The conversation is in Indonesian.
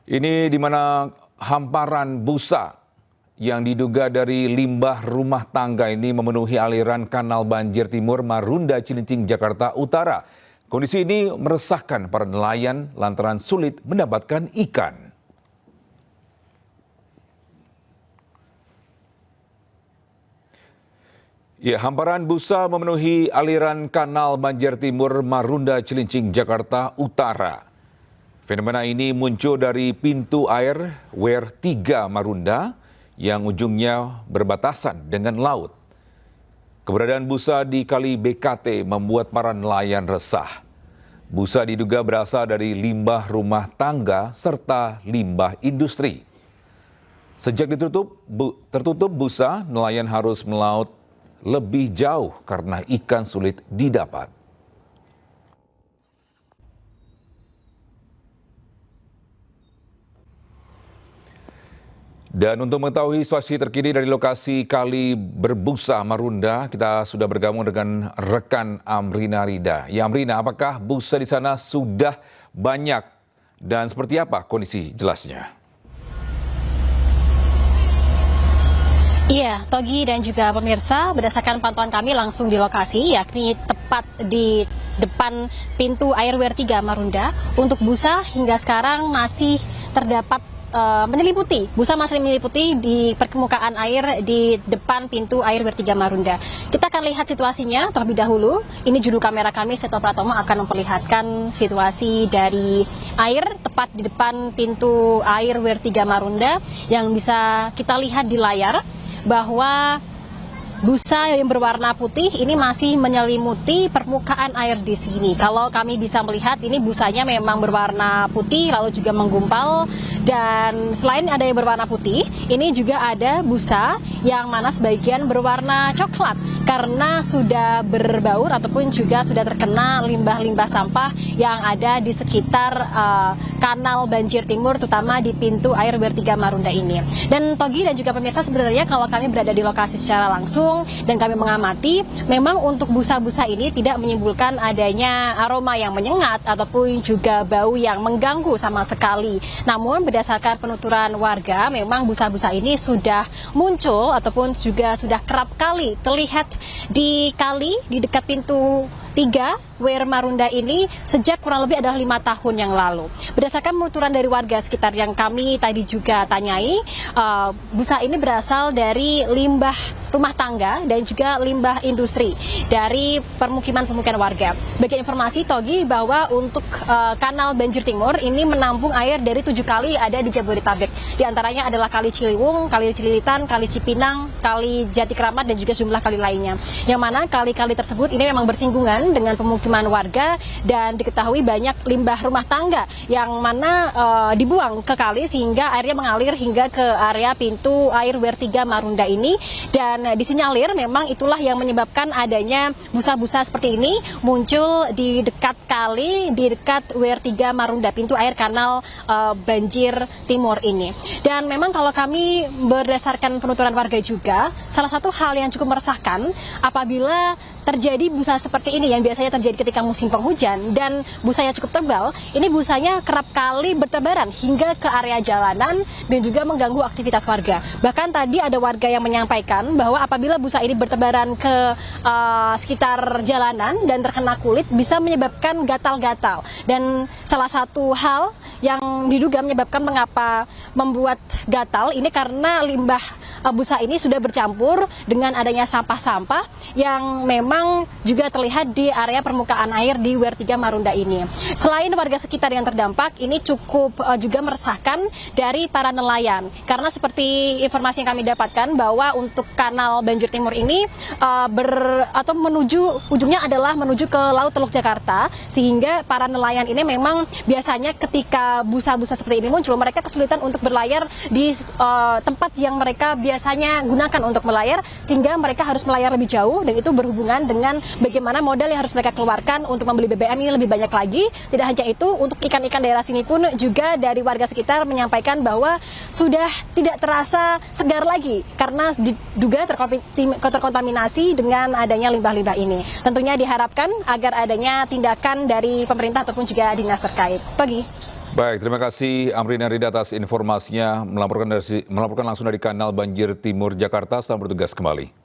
Ini di mana hamparan busa yang diduga dari limbah rumah tangga ini memenuhi aliran kanal banjir timur Marunda Cilincing, Jakarta Utara. Kondisi ini meresahkan para nelayan lantaran sulit mendapatkan ikan. Ya, hamparan busa memenuhi aliran kanal banjir timur Marunda Cilincing, Jakarta Utara. Fenomena ini muncul dari pintu air WER 3 Marunda yang ujungnya berbatasan dengan laut. Keberadaan busa di Kali BKT membuat para nelayan resah. Busa diduga berasal dari limbah rumah tangga serta limbah industri. Sejak tertutup busa, nelayan harus melaut lebih jauh karena ikan sulit didapat. Dan untuk mengetahui situasi terkini dari lokasi Kali Berbusa Marunda, kita sudah bergabung dengan rekan Amrina Rida. Ya Amrina, apakah busa di sana sudah banyak dan seperti apa kondisi jelasnya? Iya, Togi dan juga pemirsa, berdasarkan pantauan kami langsung di lokasi, yakni tepat di depan pintu air WER 3 Marunda, untuk busa hingga sekarang masih terdapat busa masih menyeliputi di permukaan air di depan pintu air WER 3 Marunda. Kita akan lihat situasinya terlebih dahulu. Ini juru kamera kami, Seto Pratomo, akan memperlihatkan situasi dari air tepat di depan pintu air WER 3 Marunda yang bisa kita lihat di layar bahwa busa yang berwarna putih ini masih menyelimuti permukaan air di sini. Kalau kami bisa melihat, ini busanya memang berwarna putih lalu juga menggumpal. Dan selain ada yang berwarna putih, ini juga ada busa yang mana sebagian berwarna coklat karena sudah berbaur ataupun juga sudah terkena limbah-limbah sampah yang ada di sekitar kanal banjir timur, terutama di pintu air WER 3 Marunda ini. Dan Togi dan juga pemirsa, sebenarnya kalau kami berada di lokasi secara langsung dan kami mengamati, memang untuk busa-busa ini tidak menimbulkan adanya aroma yang menyengat ataupun juga bau yang mengganggu sama sekali. Namun berdasarkan penuturan warga, memang busa-busa ini sudah muncul ataupun juga sudah kerap kali terlihat di kali di dekat pintu 3 WER Marunda ini sejak kurang lebih adalah 5 tahun yang lalu. Berdasarkan penuturan dari warga sekitar yang kami tadi juga tanyai, busa ini berasal dari limbah rumah tangga dan juga limbah industri dari permukiman-permukiman warga. Bagi informasi Togi bahwa untuk kanal banjir timur ini menampung air dari 7 kali ada di Jabodetabek. Di antaranya adalah Kali Ciliwung, Kali Cililitan, Kali Cipinang, Kali Jatikramat dan juga sejumlah kali lainnya. Yang mana kali-kali tersebut ini memang bersinggungan dengan pemukiman warga dan diketahui banyak limbah rumah tangga yang mana dibuang ke kali sehingga airnya mengalir hingga ke area pintu air WER 3 Marunda ini. Dan disinyalir memang itulah yang menyebabkan adanya busa-busa seperti ini muncul di dekat kali, di dekat WER 3 Marunda, pintu air kanal banjir timur ini. Dan memang kalau kami berdasarkan penuturan warga juga, salah satu hal yang cukup meresahkan apabila terjadi busa seperti ini yang biasanya terjadi ketika musim penghujan dan busanya cukup tebal, ini busanya kerap kali bertebaran hingga ke area jalanan dan juga mengganggu aktivitas warga. Bahkan tadi ada warga yang menyampaikan bahwa apabila busa ini bertebaran ke sekitar jalanan dan terkena kulit bisa menyebabkan gatal-gatal. Dan salah satu hal yang diduga menyebabkan mengapa membuat gatal ini karena limbah busa ini sudah bercampur dengan adanya sampah-sampah yang memang juga terlihat di area permukaan air di WER 3 Marunda ini. Selain warga sekitar yang terdampak, ini cukup juga meresahkan dari para nelayan. Karena seperti informasi yang kami dapatkan bahwa untuk kanal banjir timur ini ujungnya adalah menuju ke Laut Teluk Jakarta, sehingga para nelayan ini memang biasanya ketika busa-busa seperti ini muncul, mereka kesulitan untuk berlayar di tempat yang mereka biasanya gunakan untuk melayar, sehingga mereka harus melayar lebih jauh dan itu berhubungan dengan bagaimana modal yang harus mereka keluarkan untuk membeli BBM ini lebih banyak lagi. Tidak hanya itu, untuk ikan-ikan daerah sini pun juga dari warga sekitar menyampaikan bahwa sudah tidak terasa segar lagi karena diduga terkontaminasi dengan adanya limbah-limbah ini. Tentunya diharapkan agar adanya tindakan dari pemerintah ataupun juga dinas terkait. Togi. Baik, terima kasih Amrina Rida atas informasinya melaporkan langsung dari Kanal Banjir Timur Jakarta. Selamat bertugas kembali.